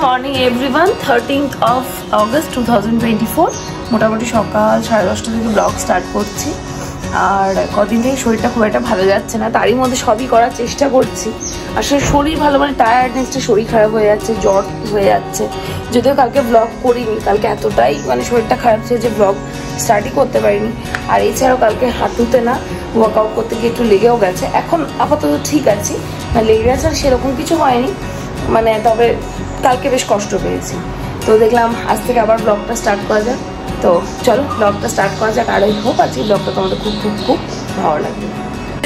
Morning everyone. 13th of August 2024 মোটামুটি সকাল 10:30 থেকে ব্লগ স্টার্ট করছি। আর কদিন থেকে শরীরটা খুব একটা ভালো যাচ্ছে না, তারই মধ্যে সবই করার চেষ্টা করছি। আসলে শরীর ভালো মানে টায়ার্ডনেসটা, শরীর খারাপ হয়ে যাচ্ছে, জ্বর হয়ে যাচ্ছে। যদিও কালকে ব্লগ করিনি, কালকে এতটাই মানে শরীরটা খারাপ ছিল যে ব্লগ স্টার্টই করতে পারিনি। আর এছাড়াও কালকে হাঁটুতে না ওয়ার্কআউট করতে গিয়ে একটু লেগেও গেছে। এখন আপাতত ঠিক আছে, লেগে গেছে আর সেরকম কিছু হয়নি, মানে তবে কালকে বেশ কষ্ট পেয়েছি। তো দেখলাম আজ থেকে আবার ব্লগটা স্টার্ট করা যাক। তো চলো ব্লগটা স্টার্ট করা যাক। আর এই হোপ আজকে ব্লগটা তোমাদের খুব খুব খুব ভালো লাগবে।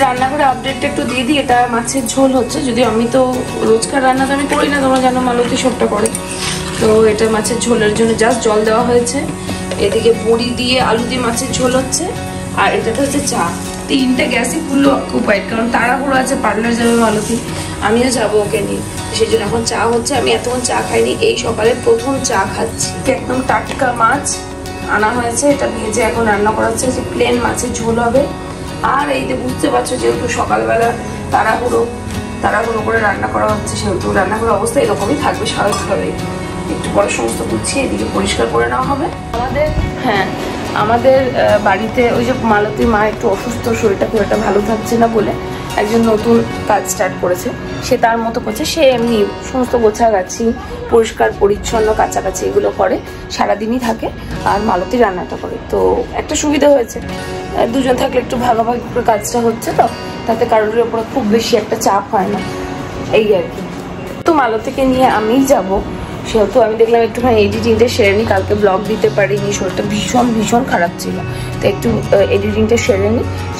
রান্নাঘরে আপডেটটা একটু দিয়ে দিই। এটা মাছের ঝোল হচ্ছে, যদিও আমি তো রোজকার রান্না তো আমি করি না, তোমরা জানো মালতী সবটা করে। তো এটা মাছের ঝোলের জন্য জাস্ট জল দেওয়া হয়েছে। এদিকে বড়ি দিয়ে আলু দিয়ে মাছের ঝোল হচ্ছে। আর এটাতে হচ্ছে চা। 3টে গ্যাসই ফুল অকুপাইড, কারণ তাড়াহুড়ো আছে, পার্লার যাবে মালতী, আমিও যাবো ওকে নিয়ে। সেই জন্য এখন চা হচ্ছে। আমি এতক্ষণ চা খাইনি, এই সকালে প্রথম চা খাচ্ছি। একদম টাটকা মাছ আনা হয়েছে, এটা ভেজে এখন রান্না করা হচ্ছে। যে প্লেন মাছের ঝোল হবে। আর এই যে বুঝতে পারছো, যেহেতু সকালবেলা তাড়াহুড়ো করে রান্না করা হচ্ছে, সেহেতু রান্নাঘরের অবস্থা এরকমই থাকবে স্বাভাবিকভাবেই। একটু পরে সমস্ত গুছিয়ে এদিকে পরিষ্কার করে নেওয়া হবে। আমাদের বাড়িতে ওই যে মালতীর মা একটু অসুস্থ, শরীরটা খুব একটা ভালো থাকছে না বলে একজন নতুন কাজ স্টার্ট করেছে। সে তার মতো করছে, সে এমনি সমস্ত গোছাগাছি, পরিষ্কার পরিচ্ছন্ন, কাছাকাছি এগুলো করে, সারাদিনই থাকে। আর মালতী রান্নাটা করে। তো একটা সুবিধা হয়েছে, দুজন থাকলে একটু ভাগাভাগি করে কাজটা হচ্ছে, তো তাতে কারোর ওপরে খুব বেশি একটা চাপ হয় না, এই আর কি। তো মালতীকে নিয়ে আমিই যাবো, সেহেতু আমি দেখলাম একটুখানি এডিটিংটা সেরে নিই। কালকে ব্লগ দিতে পারিনি, শরীরটা ভীষণ খারাপ ছিল। তো একটু এডিটিংটা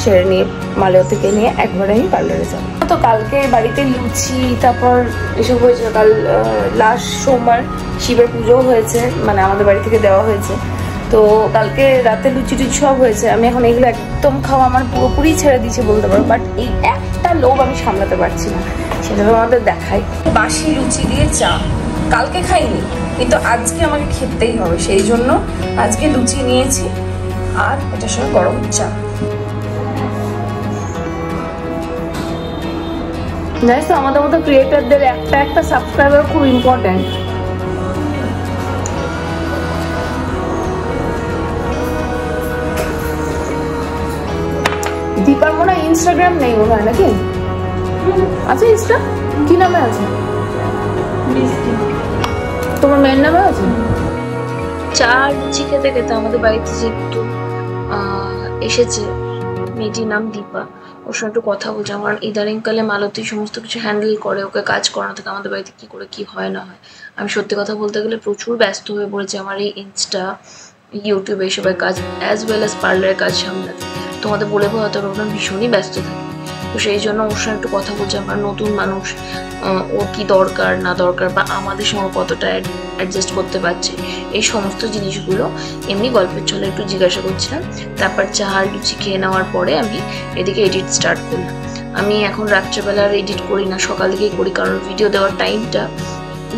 সেরে নিয়ে মালতীকে নিয়ে একবারে আমি পার্লারে যাবো। তো কালকে বাড়িতে লুচি তারপর এসব হয়েছে। কাল লাস্ট সোমবার শিবের পুজোও হয়েছে, মানে আমাদের বাড়ি থেকে দেওয়া হয়েছে। তো কালকে রাতে লুচি টুচি সব হয়েছে। আমি এখন এগুলো একদম খাওয়া আমার পুরোপুরি ছেড়ে দিয়েছে বলতে পারো। বাট এই একটা লোভ আমি সামলাতে পারছি না, সেটা আমাদের দেখাই। বাসি লুচি দিয়ে চা কালকে খাইনি, কিন্তু আজকে আমাকে খেতেই হবে, সেই জন্য আজকে লুচি নিয়েছি আর এটার সঙ্গে গরম চা। জানিস তো আমাদের মতো ক্রিয়েটারদের একটা সাবস্ক্রাইবার খুব ইম্পর্টেন্ট। দীপার মনে হয় ইনস্টাগ্রাম নেই মনে হয়, নাকি আছে? ইনস্টা কি নামে আছে? তোমার মেয়ের নামে আছে? চা লুচি খেতে খেতে আমাদের বাড়িতে যে একটু এসেছে মেয়েটির নাম দীপা, ওর সঙ্গে একটু কথা বলছে। আমার ইদানিংকালে মালতী সমস্ত কিছু হ্যান্ডেল করে, ওকে কাজ করানো থেকে আমাদের বাড়িতে কি করে কি হয় না হয়। আমি সত্যি কথা বলতে গেলে প্রচুর ব্যস্ত হয়ে পড়েছি আমার এই ইনস্টা ইউটিউবে এসবের কাজ, অ্যাজ ওয়েল অ্যাজ পার্লারের কাজ সামলাতে। তোমাদের বলে হয়তো ওরা ভীষণই ব্যস্ত থাকে। তো সেই জন্য ওর সঙ্গে একটু কথা বলছি। আমার নতুন মানুষ, ওর কি দরকার না দরকার, বা আমাদের সঙ্গে কতটা অ্যাডজাস্ট করতে পারছে, এই সমস্ত জিনিসগুলো এমনি গল্পের ছলে একটু জিজ্ঞাসা করছিলাম। তারপর চা আর লুচি খেয়ে নেওয়ার পরে আমি এদিকে এডিট স্টার্ট করলাম। আমি এখন রাত্রেবেলা আর এডিট করি না, সকাল দিকেই করি, কারণ ভিডিও দেওয়ার টাইমটা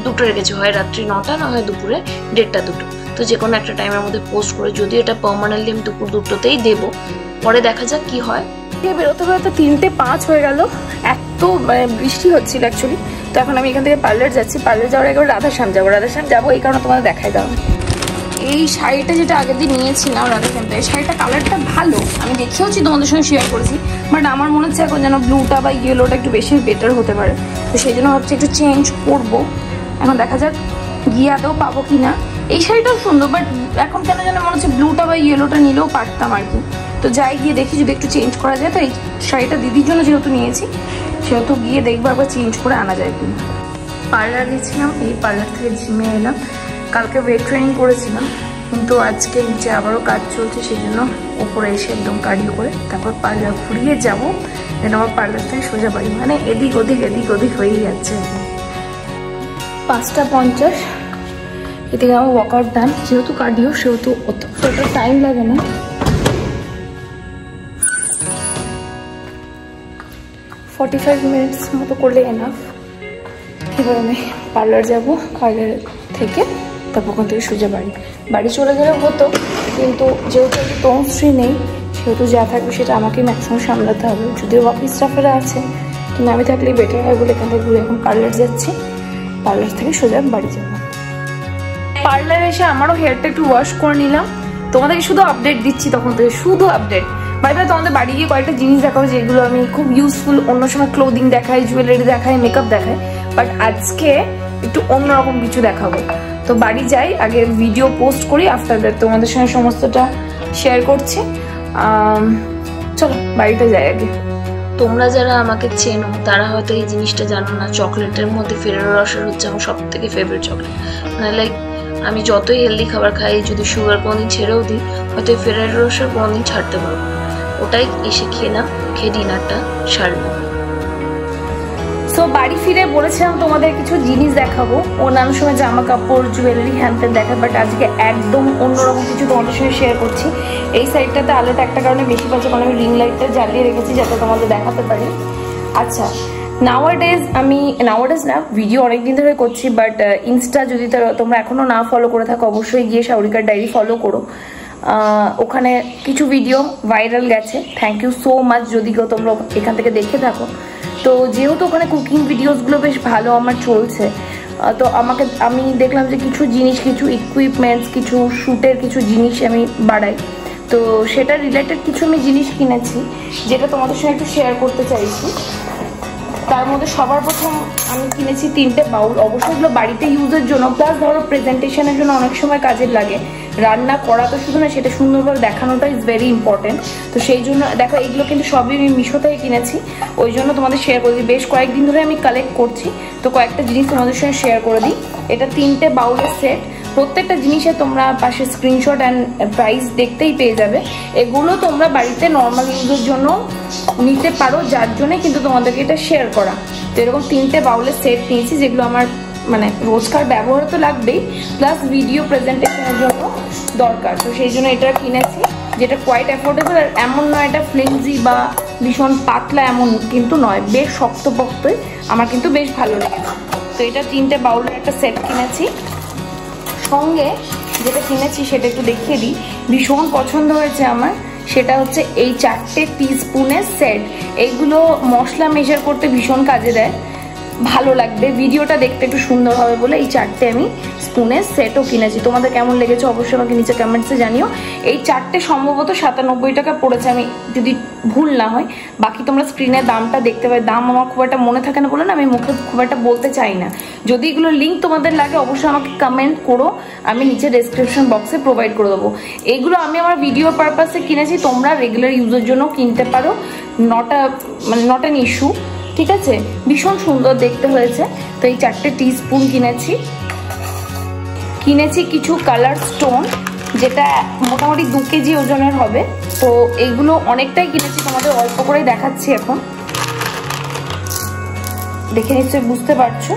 দুটো রেখেছে, হয় রাত্রি 9টা না হয় দুপুরে 1:30 2টো। তো যে কোনো একটা টাইমের মধ্যে পোস্ট করে, যদিও এটা পার্মানেন্টলি আমি দুপুর 2টোতেই দেবো, পরে দেখা যাক কি হয়। বেরোতে বেরোতে 3:05 হয়ে গেল, এত মানে বৃষ্টি হচ্ছিল অ্যাকচুয়ালি। তো এখন আমি এখান থেকে পার্লার যাচ্ছি। পার্লার যাওয়ার একবার রাধাশ্যাম যাবো, এই কারণে তোমাদের দেখাই দাও। এই শাড়িটা যেটা আগের দিন নিয়েছিলাম রাধাশ্যাম, এই শাড়িটা কালারটা ভালো, আমি দেখেওছি, তোমাদের সঙ্গে শেয়ার করেছি। বাট আমার মনে হচ্ছে এখন যেন ব্লুটা বা ইয়েলোটা একটু বেশি বেটার হতে পারে। তো সেই জন্য ভাবছি একটু চেঞ্জ করবো। এখন দেখা যাক গিয়াতেও পাবো কি না। এই শাড়িটাও সুন্দর, বাট এখন কেন যেন মনে হচ্ছে ব্লুটা বা ইয়েলোটা নিলেও পারতাম আর কি। তো যাই গিয়ে দেখি যদি একটু চেঞ্জ করা যায়। তো এই শাড়িটা দিদির জন্য যেহেতু নিয়েছি, সেহেতু গিয়ে দেখবো একবার চেঞ্জ করে আনা যায় কিনা। পার্লার গেছিলাম, এই পার্লার থেকে জিমে এলাম। কালকে ওয়েট ট্রেনিং করেছিলাম, কিন্তু আজকে নিচে আবারও কাজ চলছে, সেই জন্য ওপরে এসে একদম কার্ডিও করে তারপর পার্লার ঘুরিয়ে যাবো। দেন আমার পার্লার থেকে সোজা বাড়ি, মানে এদিক ওদিক হয়েই যাচ্ছে। 5:50 এদিকে আমার ওয়ার্কআউট ডান। যেহেতু কার্ডিও সেহেতু অতটা টাইম লাগে না। 45 মিনিটস মতো করলে এনাফ। এবার আমি পার্লার যাবো, পার্লার থেকে তারপর ওখান থেকে সোজা বাড়ি চলে গেলেও হতো, কিন্তু যেহেতু তনুশ্রী নেই, সেহেতু যা থাকবে সেটা আমাকে ম্যাক্সিমাম সামলাতে হবে। যদিও অফিস স্টাফেরা আছে, কিন্তু আমি থাকলেই বেটার হয় বলে এখান থেকে ঘুরে এখন পার্লার যাচ্ছি। পার্লার থেকে সোজা বাড়ি যাবো। পার্লারে এসে আমারও হেয়ারটা একটু ওয়াশ করে নিলাম, তোমাদেরকে শুধু আপডেট দিচ্ছি, তখন থেকে শুধু আপডেট। বাই বাই, তোমাদের বাড়ি গিয়ে কয়েকটা জিনিস দেখাবো যেগুলো আমি খুব ইউজফুল। অন্য সময় ক্লোদিং দেখাই, জুয়েলারি দেখাই, মেকআপ দেখাই, বাট আজকে একটু অন্যরকম কিছু দেখাবো। তো বাড়ি যাই, আগে ভিডিও পোস্ট করি, আফটার দ্যাট তোমাদের সঙ্গে সমস্তটা শেয়ার করছি। চলো বাড়িতে যাই আগে। তোমরা যারা আমাকে চেনো তারা হয়তো এই জিনিসটা জানো না, চকলেটের মধ্যে ফেরারো রসার হচ্ছে আমার সব থেকে ফেভারিট চকলেট। মানে লাইক আমি যতই হেলদি খাবার খাই, যদি সুগার কোনোদিন ছেড়েও দিই, হয়তো ফেরারো রসার কোনোদিন ছাড়তে পারবো। ওটাই এসে খেলাম, খেয়ে ডিনারটা সারলাম। সো বাড়ি ফিরে বলেছিলাম তোমাদের কিছু জিনিস দেখাবো, অন্যান্য সময় জামা কাপড়, জুয়েলারি, হ্যান্ডেল দেখাই, বাট আজকে একদম অন্যরকম কিছু তোমাদের সঙ্গে শেয়ার করছি। এই সাইডটাতে আলোটা একটা কারণে বেশি পাচ্ছে, কারণ আমি রিং লাইটটা জ্বালিয়ে রেখেছি যাতে তোমাদের দেখাতে পারি। আচ্ছা, নাওয়াডেজ না, ভিডিও অনেকদিন ধরে করছি, বাট ইনস্টা যদি তোমরা এখনো না ফলো করে থাকো অবশ্যই গিয়ে শাওরিকার ডায়েরি ফলো করো। ওখানে কিছু ভিডিও ভাইরাল গেছে, থ্যাংক ইউ সো মাচ যদি কেউ তোমরা এখান থেকে দেখে থাকো। তো যেহেতু ওখানে কুকিং ভিডিওসগুলো বেশ ভালো আমার চলছে, তো আমি দেখলাম যে কিছু জিনিস, কিছু ইকুইপমেন্টস, কিছু শ্যুটের কিছু জিনিস আমি বাড়াই, তো সেটা রিলেটেড কিছু আমি জিনিস কিনেছি যেটা তোমাদের সঙ্গে একটু শেয়ার করতে চাইছি। তার মধ্যে সবার প্রথম আমি কিনেছি 3টে বাউল। অবশ্যই এগুলো বাড়িতে ইউজের জন্য, প্লাস ধরো প্রেজেন্টেশনের জন্য অনেক সময় কাজে লাগে। রান্না করা তো শুধু না, সেটা সুন্দরভাবে দেখানোটা ইজ ভেরি ইম্পর্টেন্ট। তো সেই জন্য দেখো এগুলো কিন্তু সবই আমি মিশো থেকে কিনেছি, ওই জন্য তোমাদের শেয়ার করে দিই। বেশ কয়েকদিন ধরে আমি কালেক্ট করছি, তো কয়েকটা জিনিস তোমাদের সঙ্গে শেয়ার করে দিই। এটা 3টে বাউলের সেট, প্রত্যেকটা জিনিসে তোমরা পাশে স্ক্রিনশট অ্যান্ড প্রাইস দেখতেই পেয়ে যাবে। এগুলো তোমরা বাড়িতে নর্মাল ইউজের জন্য নিতে পারো, যার জন্য কিন্তু তোমাদেরকে এটা শেয়ার করা। তো এরকম 3টে বাউলের সেট নিয়েছি, যেগুলো আমার মানে রোজকার ব্যবহার তো লাগবেই, প্লাস ভিডিও প্রেজেন্টেশনের জন্য দরকার। তো সেই জন্য এটা কিনেছি, যেটা কোয়াইট অ্যাফোর্ডেবল। আর এমন নয় এটা ফ্লেক্সি বা ভীষণ পাতলা, এমন কিন্তু নয়, বেশ শক্তপোক্তই, আমার কিন্তু বেশ ভালো লেগেছে। তো এটা 3টে বাউলের একটা সেট কিনেছি। সঙ্গে যেটা কিনেছি সেটা একটু দেখিয়ে দিই, ভীষণ পছন্দ হয়েছে আমার, সেটা হচ্ছে এই 4টে টিস্পুনের সেট। এইগুলো মশলা মেজার করতে ভীষণ কাজে দেয়, ভালো লাগবে, ভিডিওটা দেখতে একটু সুন্দর হবে বলে এই 4টে আমি স্পুনের সেটও কিনেছি। তোমাদের কেমন লেগেছে অবশ্যই আমাকে নিচে কমেন্টসে জানিও। এই 4টে সম্ভবত 97 টাকা পড়েছে, আমি যদি ভুল না হয়। বাকি তোমরা স্ক্রিনে দামটা দেখতে পাবে, দাম আমার খুব একটা মনে থাকে না বলে না আমি মুখে খুব একটা বলতে চাই না। যদি এগুলো লিঙ্ক তোমাদের লাগে অবশ্যই আমাকে কমেন্ট করো, আমি নিচে ডেসক্রিপশন বক্সে প্রোভাইড করে দেবো। এইগুলো আমি আমার ভিডিও পারপাসে কিনেছি, তোমরা রেগুলার ইউজের জন্য কিনতে পারো, নট অ্যান ইস্যু, ঠিক আছে? ভীষণ সুন্দর দেখতে হয়েছে। তো এই 4টে টিস্পুন কিনেছি কিছু কালার স্টোন, যেটা মোটামুটি 2 কেজি ওজনের হবে। তো এইগুলো অনেকটাই কিনেছি, তোমাদের অল্প করেই দেখাচ্ছি এখন, দেখে নিশ্চয়ই বুঝতে পারছো।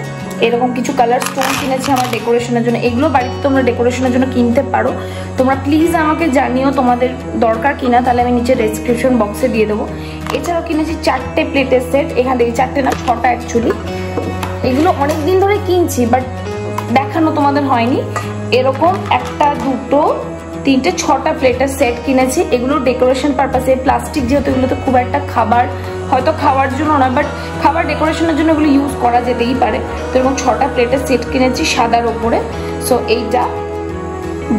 এরকম কিছু কালার স্টোন কিনেছি আমার ডেকোরেশনের জন্য। এগুলো বাড়িতে তোমরা ডেকোরেশনের জন্য কিনতে পারো। তোমরা প্লিজ আমাকে জানিও তোমাদের দরকার কিনা, তাহলে আমি নিচে ডেসক্রিপশন বক্সে দিয়ে দেবো। এছাড়াও কিনেছি 4টে প্লেটের সেট, এখান থেকে 4টে না 6টা অ্যাকচুয়ালি। এগুলো অনেক দিন ধরে কিনছি বাট দেখানো তোমাদের হয়নি। এরকম 1টা 2টো 3টে 6টা প্লেটের সেট কিনেছি। এগুলো ডেকোরেশন পারপাসে, প্লাস্টিক যেহেতু এগুলোতে খুব একটা খাবার, হয়তো খাওয়ার জন্য না বাট খাবার ডেকোরেশনের জন্য এগুলো ইউজ করা যেতেই পারে। তো এরকম 6টা প্লেটের সেট কিনেছি সাদার ওপরে। সো এইটা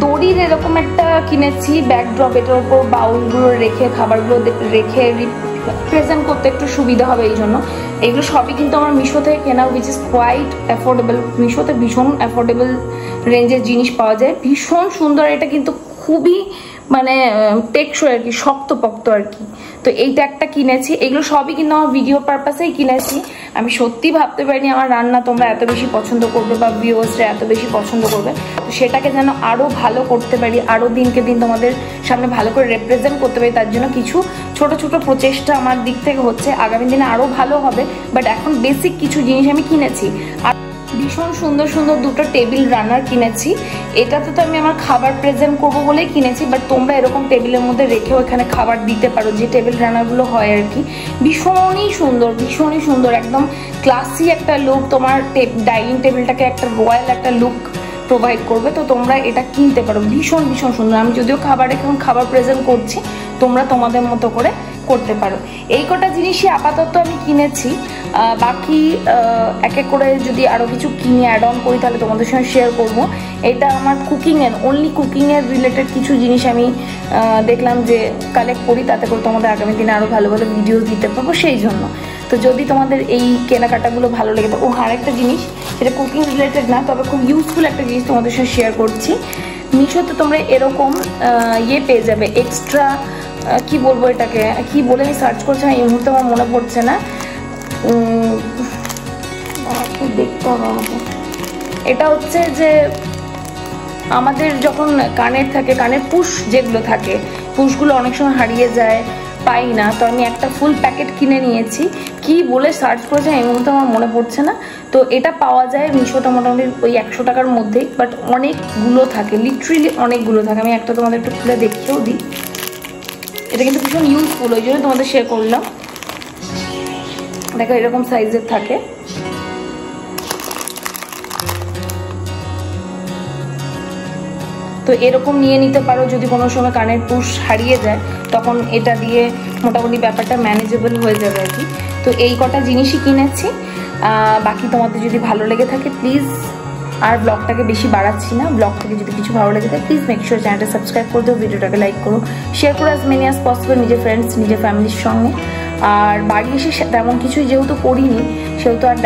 দড়ির এরকম একটা কিনেছি ব্যাকড্রপ, এটার ওপর বাউলগুলো রেখে খাবারগুলো রেখে প্রেজেন্ট করতে একটু সুবিধা হবে এই জন্য। এগুলো সবই কিন্তু আমার মিশো থেকে কেনা, উইচ ইজ কোয়াইট অ্যাফোর্ডেবল। মিশোতে ভীষণ অ্যাফোর্ডেবল রেঞ্জের জিনিস পাওয়া যায়, ভীষণ সুন্দর। এটা কিন্তু খুবই মানে টেকসই আর কি, শক্তপোক্ত আর কি। তো এইটা একটা কিনেছি। এগুলো সবই কিন্তু আমার ভিডিও পারপাসেই কিনেছি। আমি সত্যি ভাবতে পারিনি আমার রান্না তোমরা এত বেশি পছন্দ করবে বা ভিউয়ার্সরা এত বেশি পছন্দ করবে। তো সেটাকে যেন আরও ভালো করতে পারি, আরও দিনকে দিন তোমাদের সামনে ভালো করে রিপ্রেজেন্ট করতে পারি, তার জন্য কিছু ছোট ছোট প্রচেষ্টা আমার দিক থেকে হচ্ছে। আগামী দিনে আরও ভালো হবে, বাট এখন বেসিক কিছু জিনিস আমি কিনেছি। আর ভীষণ সুন্দর সুন্দর 2টো টেবিল রানার কিনেছি। এটাতে তো আমি আমার খাবার প্রেজেন্ট করবো বলেই কিনেছি, বাট তোমরা এরকম টেবিলের মধ্যে রেখেও এখানে খাবার দিতে পারো, যে টেবিল রানারগুলো হয় আর কি। ভীষণই সুন্দর, একদম ক্লাসি একটা লুক, তোমার ডাইনিং টেবিলটাকে একটা রয়্যাল একটা লুক প্রোভাইড করবে। তো তোমরা এটা কিনতে পারো, ভীষণ সুন্দর। আমি যদিও এখন খাবার প্রেজেন্ট করছি, তোমরা তোমাদের মতো করে করতে পারো। এই কটা জিনিসই আপাতত আমি কিনেছি, বাকি এক এক করে যদি আরও কিছু কিনে অ্যাড অন করি তাহলে তোমাদের সঙ্গে শেয়ার করব। এটা আমার কুকিংয়ের, অনলি কুকিংয়ের রিলেটেড কিছু জিনিস আমি দেখলাম যে কালেক্ট করি, তাতে করে তোমাদের আগামী দিনে আরও ভালো ভালো ভিডিও দিতে পারবো সেই জন্য। তো যদি তোমাদের এই কেনাকাটাগুলো ভালো লেগে থাকে, আরেকটা জিনিস সেটা কুকিং রিলেটেড না, তবে খুব ইউজফুল একটা জিনিস তোমাদের সঙ্গে শেয়ার করছি। মিশোতে তোমরা এরকম পেয়ে যাবে এক্সট্রা, কি বলবো এটাকে, কি বলে আমি সার্চ করছি না এই মুহূর্তে আমার মনে পড়ছে না, দেখতে হবে আমাকে। এটা হচ্ছে যে আমাদের যখন কানের থাকে, কানের পুশ যেগুলো থাকে, পুশগুলো অনেক সময় হারিয়ে যায়, পাই না, তো আমি একটা ফুল প্যাকেট কিনে নিয়েছি। কি বলে সার্চ করেছে এই মুহূর্তে আমার মনে পড়ছে না। তো এটা পাওয়া যায় মিশোটা মোটামুটি ওই 100 টাকার মধ্যেই, বাট অনেকগুলো থাকে, লিটারেলি অনেকগুলো থাকে। আমি একটা তোমাদের একটু খুলে দেখিয়েও দিই। এটা কিন্তু ভীষণ ইউজফুল, ওই জন্য তোমাদের শেয়ার করলাম। দেখো এরকম সাইজের থাকে, তো এরকম নিয়ে নিতে পারো। যদি কোনো সময় কানের পুশ হারিয়ে যায় তখন এটা দিয়ে মোটামুটি ব্যাপারটা ম্যানেজেবল হয়ে যাবে আর কি। তো এই কটা জিনিসই কিনেছি। বাকি তোমাদের যদি ভালো লেগে থাকে প্লিজ, আর ব্লগটাকে বেশি বাড়াচ্ছি না, ব্লগ থেকে যদি কিছু ভালো লেগে থাকে প্লিজ মেক শিওর চ্যানেলটা সাবস্ক্রাইব করে দাও, ভিডিওটাকে লাইক করো, শেয়ার করো অ্যাজ মেনি অ্যাজ পসিবল নিজের ফ্রেন্ডস, নিজের ফ্যামিলির সঙ্গে। আর বাড়ি এসে তেমন কিছুই যেহেতু করিনি, সেহেতু আর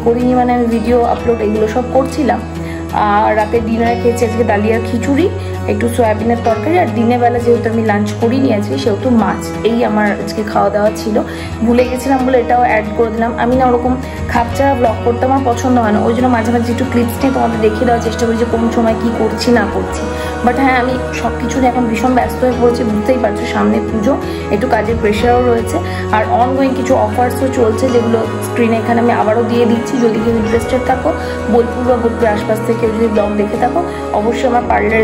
করিনি মানে আমি ভিডিও আপলোড এগুলো সব করছিলাম। আর রাতে ডিনারে খেয়েছি আজকে ডালিয়ার খিচুড়ি, একটু সয়াবিনের তরকারি, আর দিনের বেলা যেহেতু আমি লাঞ্চ করিনি আজকে সেহেতু মাছ। এই আমার আজকে খাওয়া দাওয়া ছিল, ভুলে গেছিলাম বলে এটাও অ্যাড করে দিলাম। আমি না ওরকম খাপছাড়া ব্লগ করতে আমার পছন্দ হয় না, ওই জন্য মাঝে মাঝে একটু ক্লিপস নিয়ে তোমাদের দেখিয়ে দেওয়ার চেষ্টা করি যে কোন সময় কী করছি না করছি। বাট হ্যাঁ, আমি সব কিছু এখন ভীষণ ব্যস্ত হয়ে পড়েছি, বুঝতেই পারছো, সামনে পুজো, একটু কাজের প্রেশারও রয়েছে, আর অনগোয়িং কিছু অফার্সও চলছে যেগুলো স্ক্রিনে এখানে আমি আবারও দিয়ে দিচ্ছি। যদি কেউ ইন্টারেস্টেড থাকো, বোলপুর বা বোলপুর আশপাশ থেকে কেউ যদি ব্লগ দেখে থাকো অবশ্যই আমার পার্লারে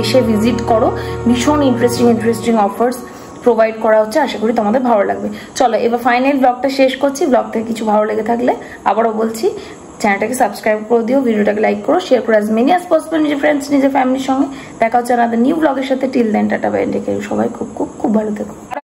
এসে ভিজিট করো। ভীষণ ইন্টারেস্টিং অফার্স প্রোভাইড করা হচ্ছে, আশা করি তোমাদের ভালো লাগবে। চলো এবার ফাইনাল ব্লগটা শেষ করছি। ব্লগ থেকে কিছু ভালো লেগে থাকলে আবারও বলছি চ্যানেলটাকে সাবস্ক্রাইব করে দিও, ভিডিওটাকে লাইক করো, শেয়ার করো অ্যাজ মেনি অ্যাজ পসিবল নিজের ফ্রেন্ডস, নিজের ফ্যামিলির সঙ্গে। দেখা হচ্ছে আমাদের নিউ ব্লগের সাথে। টিল দেন টাটা বাই, সবাই খুব খুব খুব ভালো থেকো।